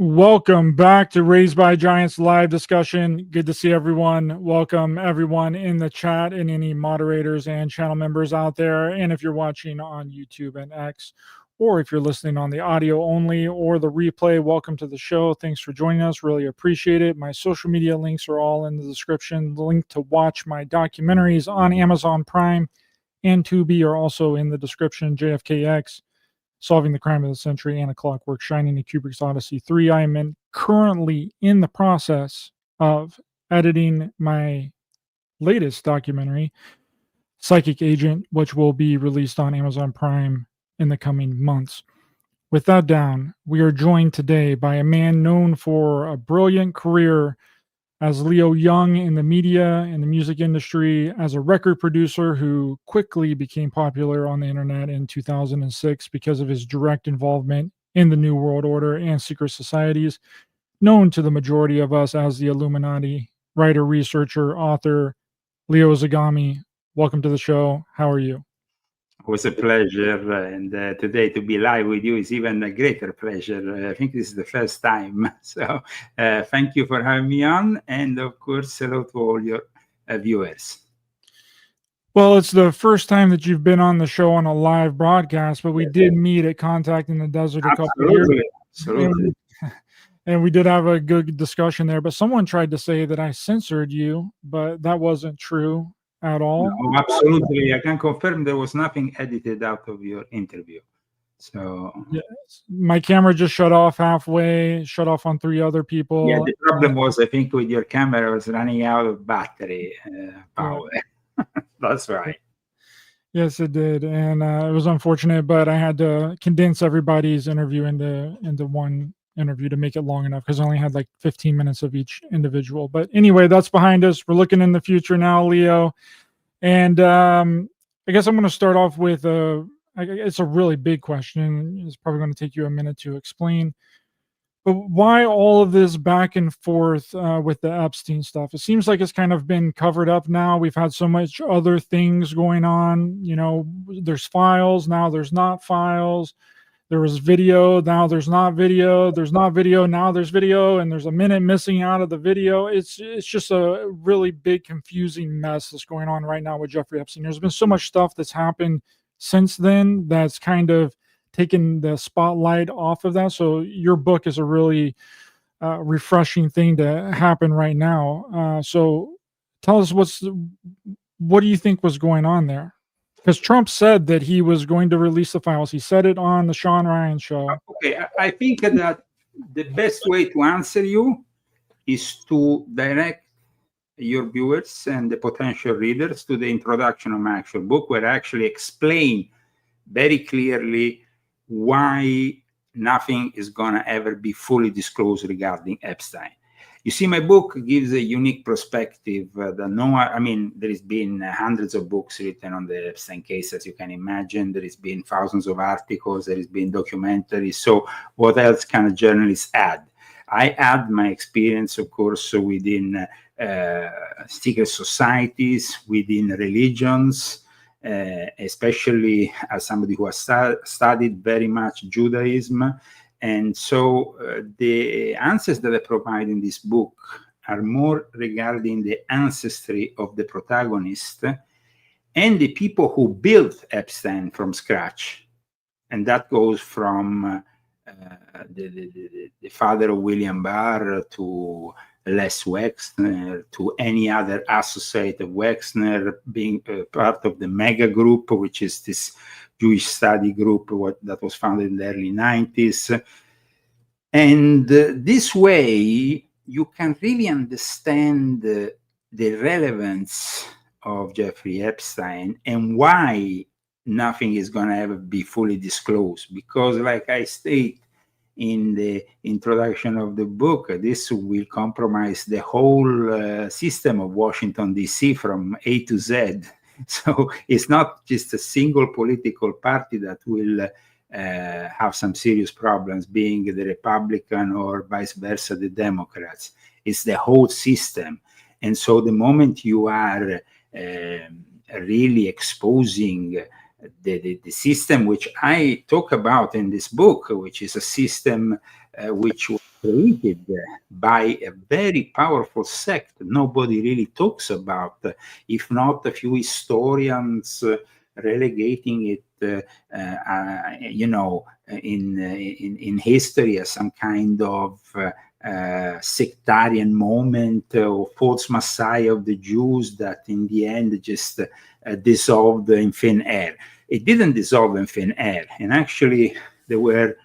Welcome back to Raised by Giants live discussion. Good to see everyone. Welcome everyone in the chat and any moderators and channel members out there. And if you're watching on YouTube and X, or if you're listening on the audio only or the replay, welcome to the show. Thanks for joining us. Really appreciate it. My social media links are all in the description. The link to watch my documentaries on Amazon Prime and Tubi are also in the description. JFKX, Solving the Crime of the Century, and A Clockwork Shining in Kubrick's Odyssey 3. I am currently in the process of editing my latest documentary, Psychic Agent, which will be released on Amazon Prime in the coming months. With that down, we are joined today by a man known for a brilliant career as Leo Young in the media and the music industry, as a record producer who quickly became popular on the internet in 2006 because of his direct involvement in the New World Order and secret societies, known to the majority of us as the Illuminati. Writer, researcher, author, Leo Zagami. Welcome to the show. How are you? It was a pleasure, and today to be live with you is even a greater pleasure. I think this is the first time, so thank you for having me on, and of course, hello to all your viewers. Well, it's the first time that you've been on the show on a live broadcast, but we did meet at Contact in the Desert a couple of years ago. Absolutely. And we did have a good discussion there, but someone tried to say that I censored you, but that wasn't true at all. No, absolutely. I can confirm there was nothing edited out of your interview. So yes. My camera just shut off halfway, shut off on 3 other people. Yeah, the problem was, I think, with your camera was running out of battery power. Yeah. That's right. Yes, it did. And it was unfortunate, but I had to condense everybody's interview into one interview to make it long enough because I only had like 15 minutes of each individual. But anyway, that's behind us. We're looking in the future now, Leo. And I guess I'm going to start off with it's a really big question. It's probably going to take you a minute to explain. But why all of this back and forth with the Epstein stuff? It seems like it's kind of been covered up now. We've had so much other things going on. You know, there's files, now there's not files. There was video, now there's not video. There's not video, now there's video, and there's a minute missing out of the video. It's just a really big, confusing mess that's going on right now with Jeffrey Epstein. There's been so much stuff that's happened since then that's kind of taken the spotlight off of that. So your book is a really refreshing thing to happen right now. So tell us what do you think was going on there? Because Trump said that he was going to release the files. He said it on the Sean Ryan show. Okay, I think that the best way to answer you is to direct your viewers and the potential readers to the introduction of my actual book, where I actually explain very clearly why nothing is going to ever be fully disclosed regarding Epstein. You see, my book gives a unique perspective that there has been hundreds of books written on the Epstein case, as you can imagine. There has been thousands of articles. There has been documentaries. So what else can a journalist add? I add my experience, of course, within secret societies, within religions, especially as somebody who has studied very much Judaism. And so the answers that I provide in this book are more regarding the ancestry of the protagonist and the people who built Epstein from scratch. And that goes from the father of William Barr to Les Wexner, to any other associate of Wexner, being part of the Mega Group, which is this Jewish study group that was founded in the early 90s. And this way, you can really understand the relevance of Jeffrey Epstein and why nothing is going to ever be fully disclosed. Because like I state in the introduction of the book, this will compromise the whole system of Washington, D.C. from A to Z. So it's not just a single political party that will have some serious problems, being the Republican or vice versa, the Democrats. It's the whole system. And so the moment you are really exposing the system, which I talk about in this book, which is a system which was created by a very powerful sect nobody really talks about, if not a few historians relegating it, in history as some kind of sectarian moment or false messiah of the Jews that in the end just dissolved in thin air. It didn't dissolve in thin air, and actually there were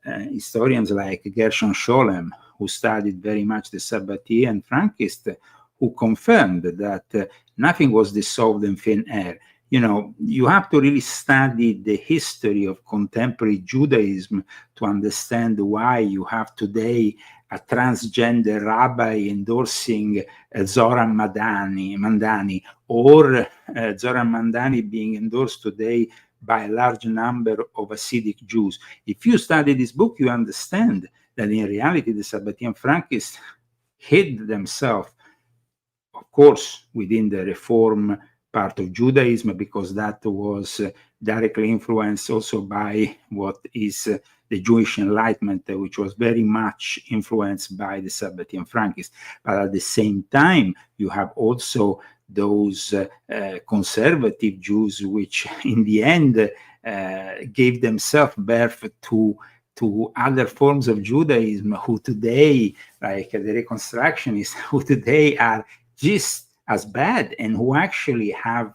historians like Gershon Scholem, who studied very much the Sabbatean and Frankist, who confirmed that nothing was dissolved in thin air. You have to really study the history of contemporary Judaism to understand why you have today a transgender rabbi endorsing Zoran Mandani, or Zoran Mandani being endorsed today by a large number of Hasidic Jews. If you study this book, you understand that in reality the Sabbatean Frankists hid themselves, of course, within the Reform part of Judaism, because that was directly influenced also by what is the Jewish Enlightenment, which was very much influenced by the Sabbatean Frankists. But at the same time, you have also those conservative Jews, which in the end gave themselves birth to other forms of Judaism, who today, like the Reconstructionists, who today are just as bad, and who actually have,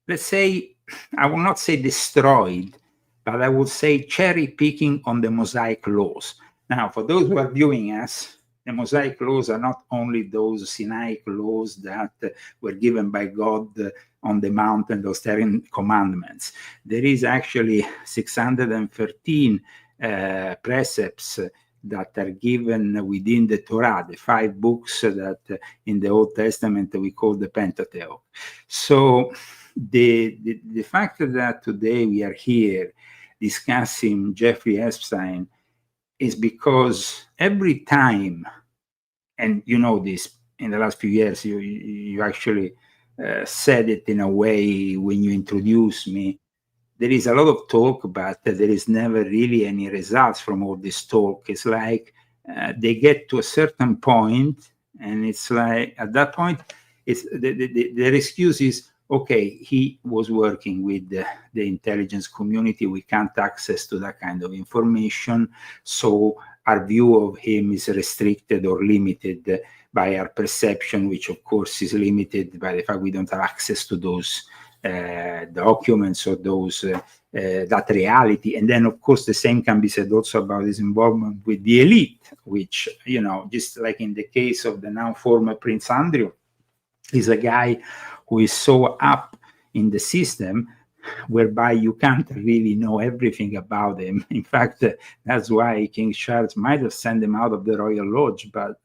let's say, I will not say destroyed, but I will say cherry picking on the Mosaic laws. Now, for those who are viewing us, the Mosaic laws are not only those Sinaitic laws that were given by God on the mountain, those 10 commandments. There is actually 613 precepts that are given within the Torah, the 5 books that in the Old Testament we call the Pentateuch. So the fact that today we are here discussing Jeffrey Epstein is because every time, and you know this, in the last few years, you actually said it in a way when you introduced me, there is a lot of talk, but there is never really any results from all this talk. It's like they get to a certain point, and it's like at that point, it's their excuse is, okay, he was working with the intelligence community. We can't access to that kind of information, so our view of him is restricted or limited by our perception, which of course is limited by the fact we don't have access to those documents or those that reality. And then of course the same can be said also about his involvement with the elite, which, just like in the case of the now former Prince Andrew, is a guy who is so up in the system whereby you can't really know everything about him. In fact, that's why King Charles might have sent him out of the Royal Lodge, but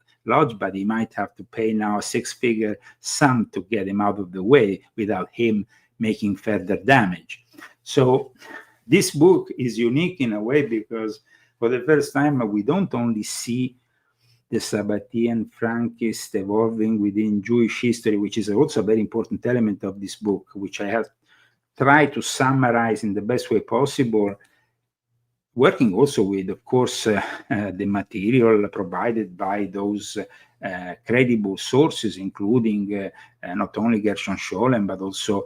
he might have to pay now a 6-figure sum to get him out of the way without him making further damage. So this book is unique in a way because for the first time we don't only see the Sabbatean Frankist evolving within Jewish history, which is also a very important element of this book, which I have tried to summarize in the best way possible, working also with, of course, the material provided by those credible sources, including not only Gershon Scholem, but also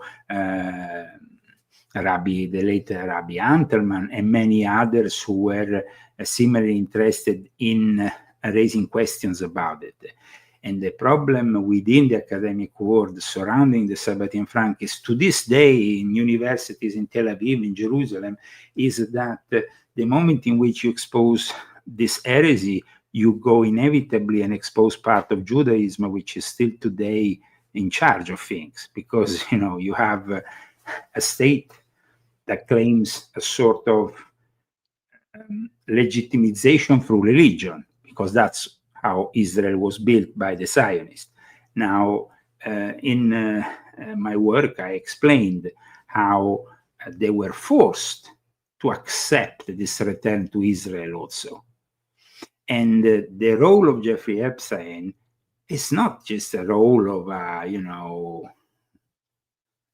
the late Rabbi Antelman, and many others who were similarly interested in raising questions about it. And the problem within the academic world surrounding the Sabbatean Frankists to this day in universities in Tel Aviv, in Jerusalem, is that the moment in which you expose this heresy, you go inevitably and expose part of Judaism, which is still today in charge of things, because you have a state that claims a sort of legitimization through religion, because that's how Israel was built by the Zionists. Now, in my work, I explained how they were forced to accept this return to Israel also. And the role of Jeffrey Epstein is not just a role of,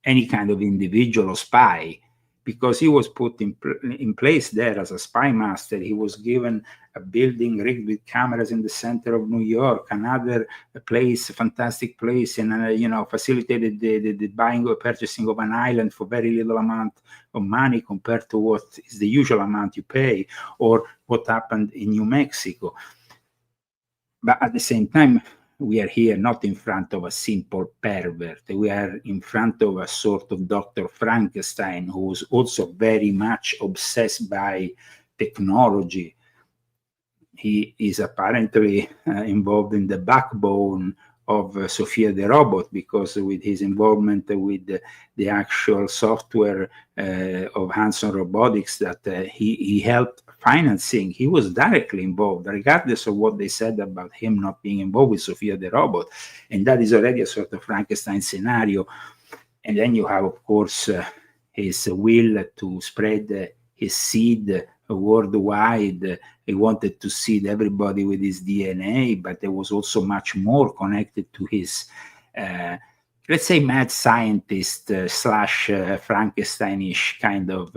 any kind of individual or spy, because he was put in place there as a spy master. He was given a building rigged with cameras in the center of New York, another place, a fantastic place, and facilitated the buying or purchasing of an island for very little amount of money compared to what is the usual amount you pay, or what happened in New Mexico. But at the same time, we are here not in front of a simple pervert. We are in front of a sort of Dr. Frankenstein, who was also very much obsessed by technology. He is apparently involved in the backbone of Sophia the robot, because with his involvement with the actual software of Hanson Robotics that he helped financing, he was directly involved, regardless of what they said about him not being involved with Sophia the robot. And that is already a sort of Frankenstein scenario. And then you have, of course, his will to spread his seed worldwide. He wanted to seed everybody with his DNA, but there was also much more connected to his, let's say, mad scientist slash Frankensteinish kind of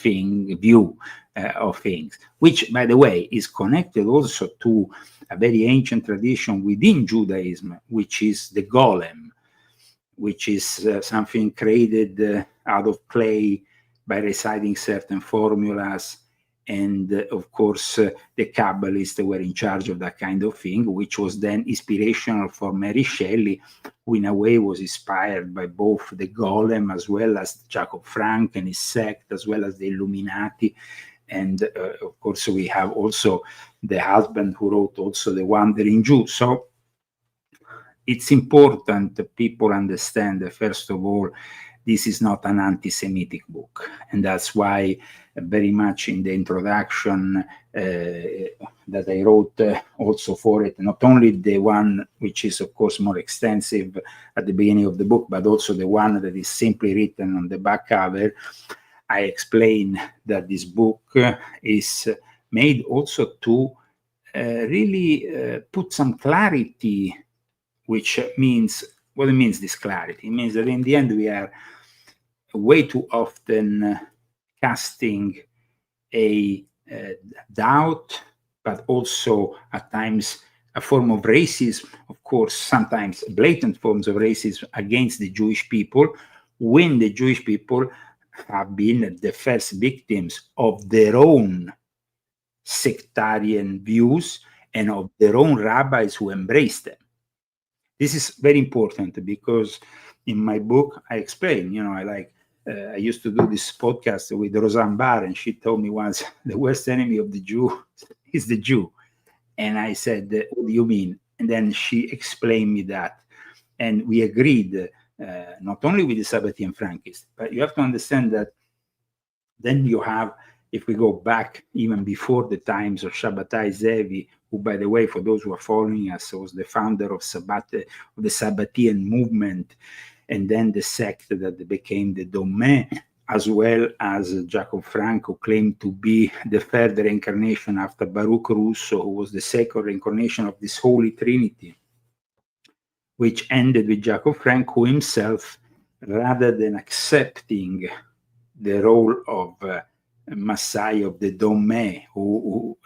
view of things, which, by the way, is connected also to a very ancient tradition within Judaism, which is the golem, which is something created out of clay by reciting certain formulas. And of course, the Kabbalists were in charge of that kind of thing, which was then inspirational for Mary Shelley, who in a way was inspired by both the Golem as well as Jacob Frank and his sect, as well as the Illuminati. And of course, we have also the husband who wrote also The Wandering Jew. So it's important that people understand that, first of all, this is not an anti-Semitic book. And that's why very much in the introduction that I wrote also for it, not only the one which is, of course, more extensive at the beginning of the book, but also the one that is simply written on the back cover, I explain that this book is made also to really put some clarity, which means, what it means, this clarity? It means that in the end we are way too often casting a doubt, but also at times a form of racism, of course, sometimes blatant forms of racism against the Jewish people, when the Jewish people have been the first victims of their own sectarian views and of their own rabbis who embraced them. This is very important because in my book, I explain, I used to do this podcast with Roseanne Barr, and she told me once, the worst enemy of the Jew is the Jew. And I said, what do you mean? And then she explained me that. And we agreed, not only with the Sabbatean Frankists, but you have to understand that then you have, if we go back even before the times of Shabbatai Zevi, who, by the way, for those who are following us, was the founder of the Sabbatean movement, and then the sect that became the Dommeh, as well as Jacob Frank, who claimed to be the third reincarnation after Baruch Russo, who was the second reincarnation of this Holy Trinity, which ended with Jacob Frank, who himself, rather than accepting the role of Messiah of the Dommeh,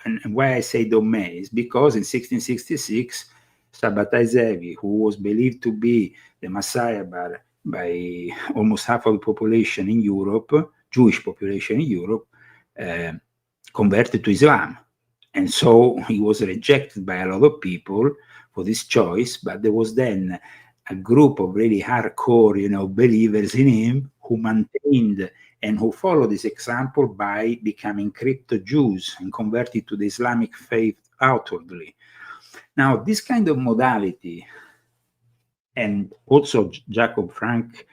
and why I say Dommeh is because in 1666, Shabbatai Zevi, who was believed to be the Messiah by almost half of the population in Europe, Jewish population in Europe, converted to Islam. And so he was rejected by a lot of people for this choice, but there was then a group of really hardcore, believers in him who maintained and who followed this example by becoming crypto-Jews and converted to the Islamic faith outwardly. Now, this kind of modality, and also Jacob Frank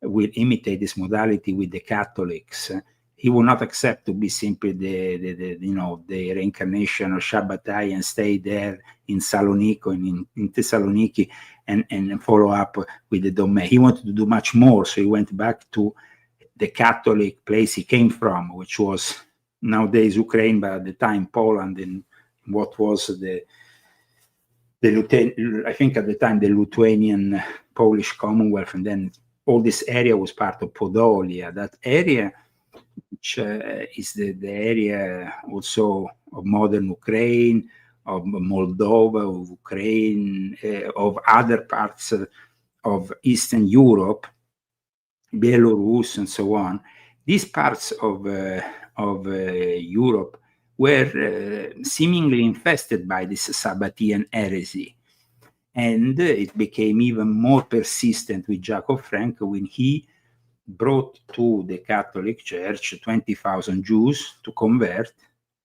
will imitate this modality with the Catholics. He will not accept to be simply the reincarnation of Shabbatai and stay there in Salonico, in Thessaloniki, and follow up with the Dommeh. He wanted to do much more, so he went back to the Catholic place he came from, which was nowadays Ukraine, but at the time Poland, and what was I think at the time the Lithuanian Polish Commonwealth, and then all this area was part of Podolia. That area which is the area also of modern Ukraine, of Moldova, of Ukraine, of other parts of Eastern Europe, Belarus, and so on. These parts of Europe were seemingly infested by this Sabbatean heresy. And it became even more persistent with Jacob Frank when he brought to the Catholic Church 20,000 Jews to convert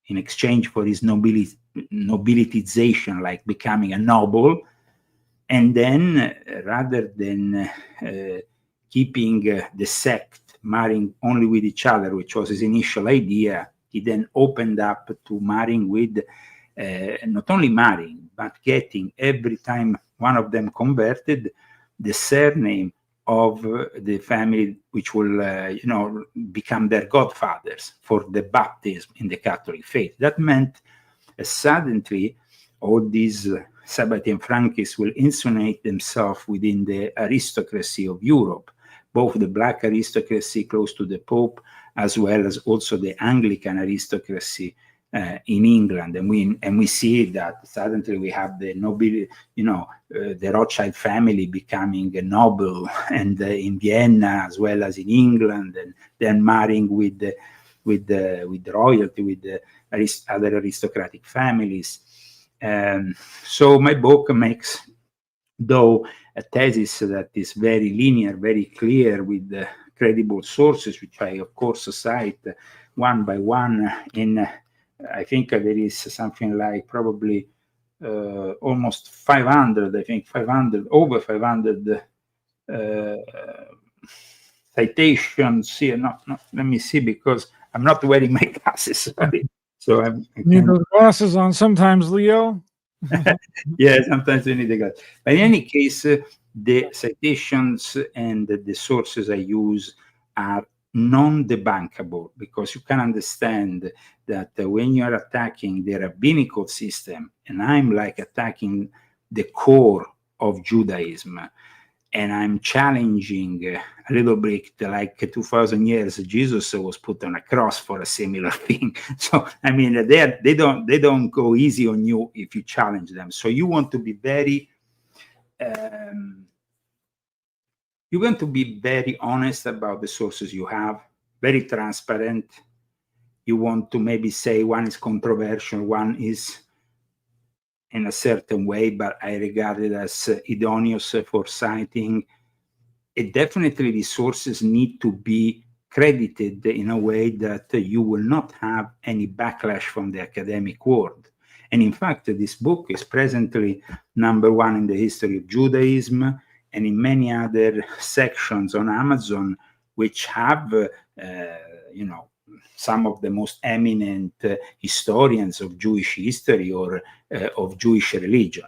in exchange for his nobilitization, like becoming a noble. And then, rather than keeping the sect marrying only with each other, which was his initial idea, he then opened up to marrying with, not only marrying, but getting, every time one of them converted, the surname of the family which will, become their godfathers for the baptism in the Catholic faith. That meant suddenly all these Sabbatean Frankists will insinuate themselves within the aristocracy of Europe, both the black aristocracy close to the Pope, as well as also the Anglican aristocracy in England. And we see that suddenly we have the nobility, the Rothschild family becoming a noble, and in Vienna as well as in England, and then marrying with royalty, with the other aristocratic families. So my book makes, though, a thesis that is very linear, very clear, with credible sources, which I of course cite one by one. I think there is something like probably almost 500, over 500 citations here. No, let me see, because I'm not wearing my glasses. Sorry. So I need those glasses on sometimes, Leo. Yeah, sometimes you need the glasses. But in any case, the citations and the sources I use are non-debunkable, because you can understand that when you are attacking the rabbinical system, and I'm like attacking the core of Judaism, and I'm challenging a little bit, like 2,000 years, Jesus was put on a cross for a similar thing. So, I mean, they don't go easy on you if you challenge them. So you want to be very, honest about the sources you have, very transparent. You want to maybe say one is controversial, one is in a certain way, but I regard it as idoneous for citing. It definitely, the sources need to be credited in a way that you will not have any backlash from the academic world. And in fact, this book is presently #1 in the history of Judaism, and in many other sections on Amazon, which have, some of the most eminent historians of Jewish history or of Jewish religion.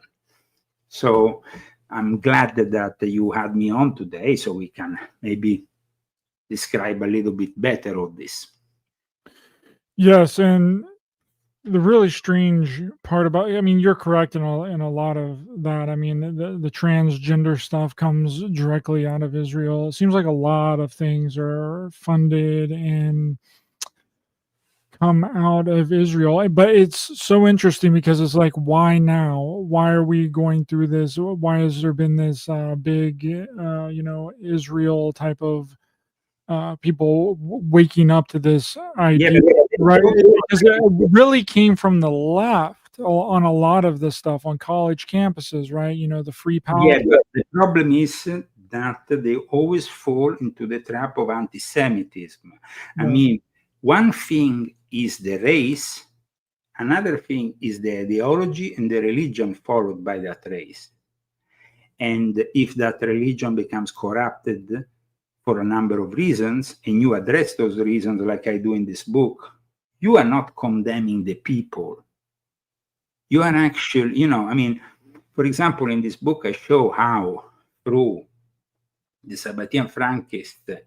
So I'm glad that you had me on today, so we can maybe describe a little bit better of this. Yes, and the really strange part about, I mean, you're correct in a lot of that. I mean, the transgender stuff comes directly out of Israel. It seems like a lot of things are funded and come out of Israel, but it's so interesting because it's like, why now? Why are we going through this? Why has there been this big, Israel type of people waking up to this idea, right? Because it really came from the left on a lot of this stuff on college campuses, right? The free power. Yeah, but the problem is that they always fall into the trap of anti-Semitism. I mean, one thing is the race, another thing is the ideology and the religion followed by that race. And if that religion becomes corrupted for a number of reasons, and you address those reasons like I do in this book, you are not condemning the people. You are actually, for example, in this book, I show how through the Sabbatean Frankists,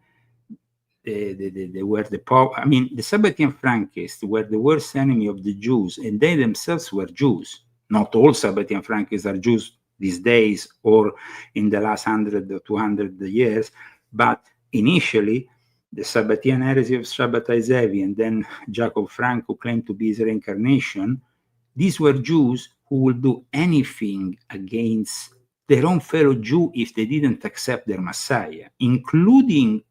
they were the Sabbatean Frankists were the worst enemy of the Jews, and they themselves were Jews. Not all Sabbatean Frankists are Jews these days or in the last 100 or 200 years, but initially the Sabbatian heresy of Shabbatai Zevi, and then Jacob Frank, who claimed to be his reincarnation, these were Jews who would do anything against their own fellow Jew if they didn't accept their Messiah, including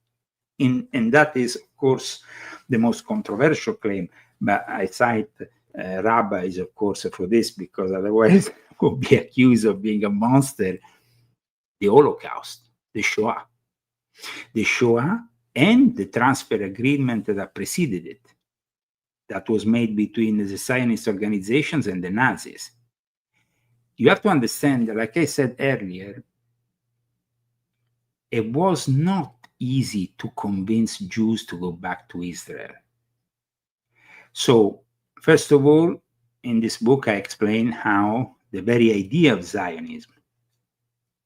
and that is, of course, the most controversial claim. But I cite rabbis, of course, for this, because otherwise would be accused of being a monster. The Holocaust, the Shoah. The Shoah and the transfer agreement that preceded it, that was made between the Zionist organizations and the Nazis. You have to understand that, like I said earlier, it was not easy to convince Jews to go back to Israel. So, first of all, in this book, I explain how the very idea of Zionism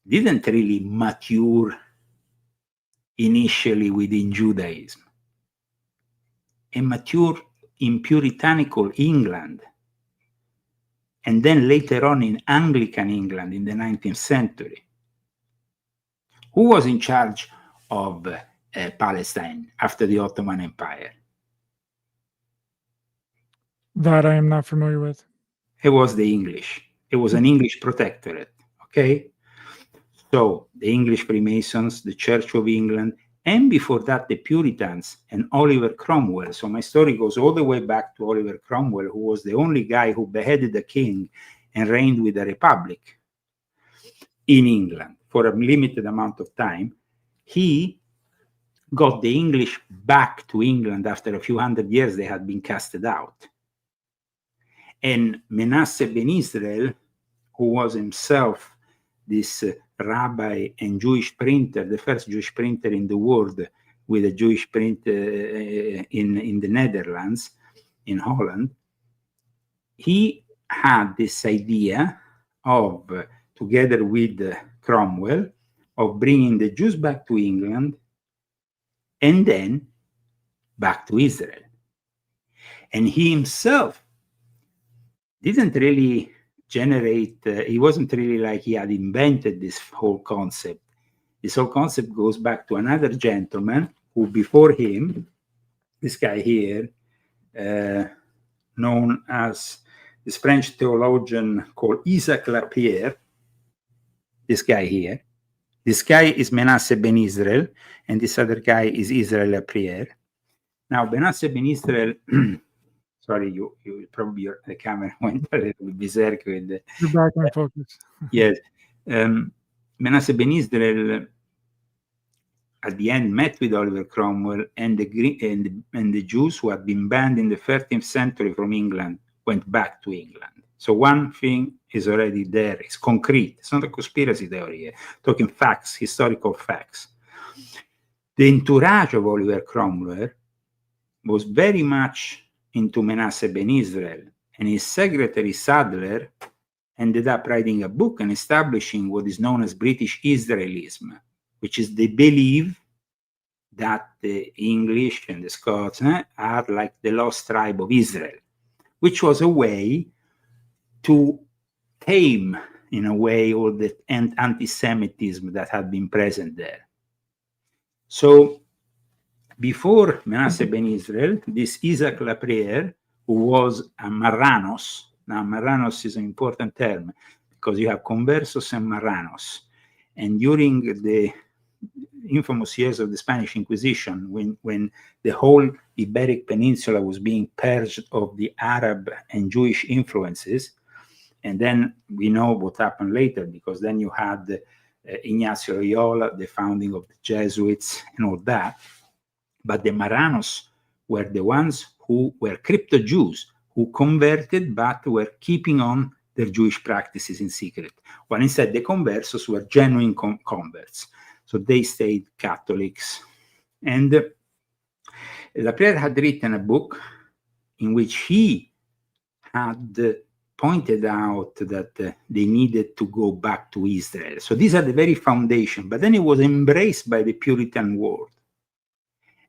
didn't really mature initially within Judaism. It matured in puritanical England, and then later on in Anglican England in the 19th century. Who was in charge of Palestine after the Ottoman Empire? That I am not familiar with. It was the English. It was an English protectorate, okay? So the English Freemasons, the Church of England, and before that, the Puritans and Oliver Cromwell. So my story goes all the way back to Oliver Cromwell, who was the only guy who beheaded the king and reigned with a republic in England for a limited amount of time. He got the English back to England after a few hundred years they had been casted out. And Manasseh ben Israel, who was himself this rabbi and Jewish printer, the first Jewish printer in the world with a Jewish print in the Netherlands, in Holland, he had this idea of, together with Cromwell, of bringing the Jews back to England and then back to Israel. And he himself didn't really generate, he wasn't really like he had invented this whole concept. This whole concept goes back to another gentleman who before him, this guy here, known as this French theologian called Isaac Lapierre, this guy here. This guy is Manasseh ben Israel, and this other guy is Israel Lapierre. Now, Manasseh ben Israel, sorry, you probably the camera went a little berserk with the... You're back on focus. Yes. Manasseh ben Israel at the end met with Oliver Cromwell, and the Jews who had been banned in the 13th century from England went back to England. So one thing is already there. It's concrete. It's not a conspiracy theory. Talking facts, historical facts. The entourage of Oliver Cromwell was very much into Manasseh ben Israel, and his secretary Sadler ended up writing a book and establishing what is known as British Israelism, which is they believe that the English and the Scots are like the lost tribe of Israel, which was a way to tame, in a way, all the anti-Semitism that had been present there. So before Manasseh ben Israel, this Isaac Lapierre, who was a Marranos. Now, Marranos is an important term because you have conversos and Marranos. And during the infamous years of the Spanish Inquisition, when the whole Iberic Peninsula was being purged of the Arab and Jewish influences, and then we know what happened later, because then you had Ignacio Loyola, the founding of the Jesuits and all that. But the Marranos were the ones who were crypto-Jews, who converted but were keeping on their Jewish practices in secret. While instead the conversos were genuine converts. So they stayed Catholics. And Lapierre had written a book in which he had pointed out that they needed to go back to Israel. So these are the very foundation. But then it was embraced by the Puritan world.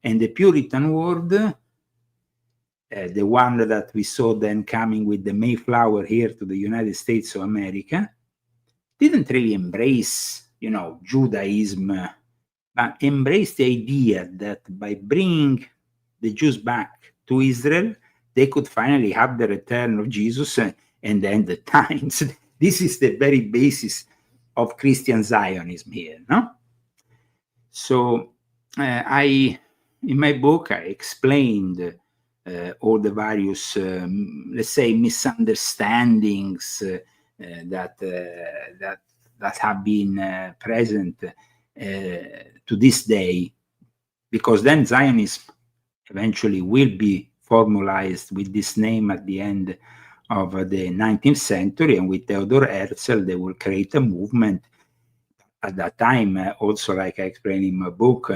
And the Puritan world, the one that we saw then coming with the Mayflower here to the United States of America, didn't really embrace, Judaism but embraced the idea that by bringing the Jews back to Israel, they could finally have the return of Jesus and the end of times. This is the very basis of Christian Zionism here, no? So in my book, I explained all the various, let's say, misunderstandings that have been present to this day, because then Zionism eventually will be formalized with this name at the end of the 19th century, and with Theodor Herzl, they will create a movement. At that time, also, like I explained in my book,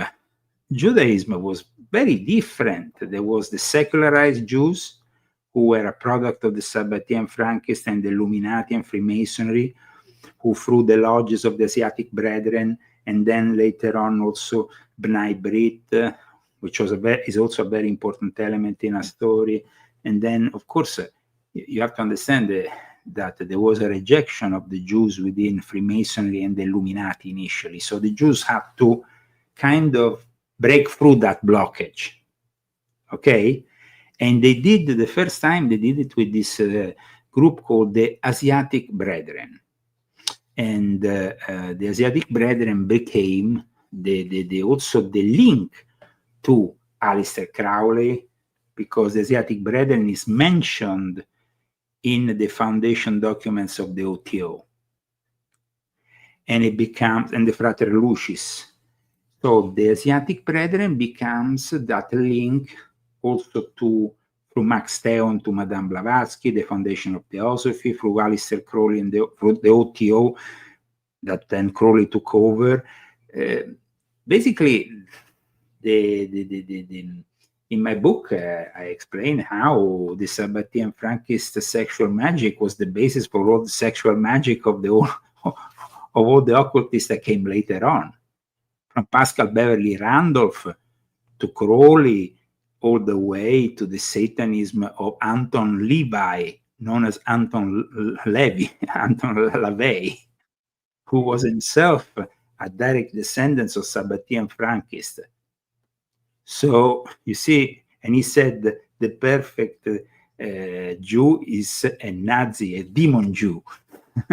Judaism was very different. There was the secularized Jews, who were a product of the Sabbatean Frankists and the Illuminati and Freemasonry, who through the lodges of the Asiatic Brethren, and then later on also B'nai Brit, which was is also a very important element in our story. And then, of course, you have to understand that there was a rejection of the Jews within Freemasonry and the Illuminati initially. So the Jews had to kind of break through that blockage, okay? And they did, the first time they did it with this group called the Asiatic Brethren. And the Asiatic Brethren became also the link to Aleister Crowley, because the Asiatic Brethren is mentioned in the foundation documents of the OTO. And it becomes, and the Frater Lucis. So the Asiatic Brethren becomes that link also through Max Theon to Madame Blavatsky, the foundation of Theosophy, through Aleister Crowley and through the OTO that then Crowley took over. Basically, in my book, I explain how the Sabbatean Frankist sexual magic was the basis for all the sexual magic of all the occultists that came later on, from Pascal Beverly Randolph to Crowley, all the way to the Satanism of Anton Levi, known as Anton LaVey, who was himself a direct descendant of Sabbatean Frankists. So you see, and he said the perfect Jew is a Nazi, a demon Jew,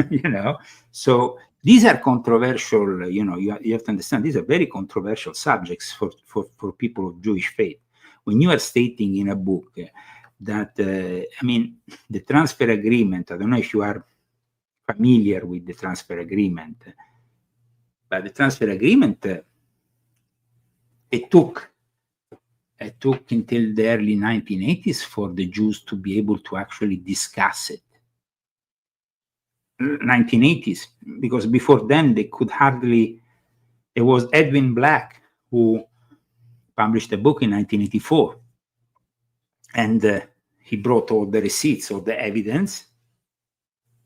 you know. So these are controversial, you know, you have to understand, these are very controversial subjects for people of Jewish faith. When you are stating in a book that, I mean, the transfer agreement, I don't know if you are familiar with the transfer agreement, but the transfer agreement, it took until the early 1980s for the Jews to be able to actually discuss it. 1980s, because before then they could hardly. It was Edwin Black who published a book in 1984, and he brought all the receipts, all the evidence,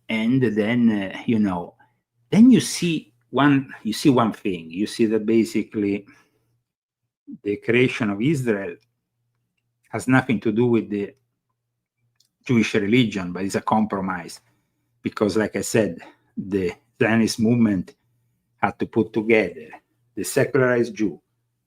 and then you know, then you see one thing. You see that basically the creation of Israel has nothing to do with the Jewish religion, but it's a compromise. Because, like I said, the Zionist movement had to put together the secularized Jew,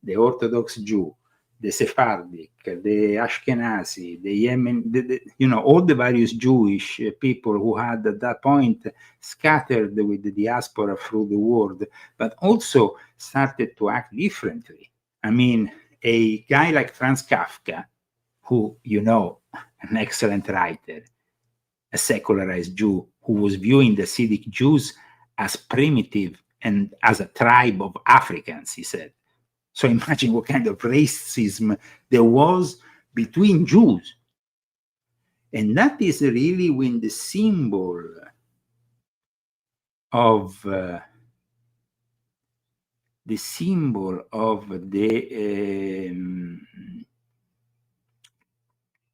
the Orthodox Jew, the Sephardic, the Ashkenazi, the Yemen, you know, all the various Jewish people who had at that point scattered with the diaspora through the world, but also started to act differently. I mean, a guy like Franz Kafka, who, you know, an excellent writer, a secularized Jew who was viewing the Hasidic Jews as primitive and as a tribe of Africans, he said. So imagine what kind of racism there was between Jews. And that is really when the symbol of the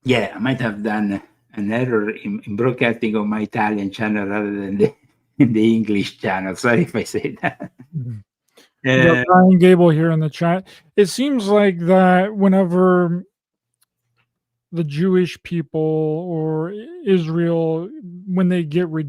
I might have done an error in broadcasting on my Italian channel rather than the English channel. Sorry if I say that. Brian Gable here in the chat. It seems like that whenever the Jewish people or Israel, when they get rejected,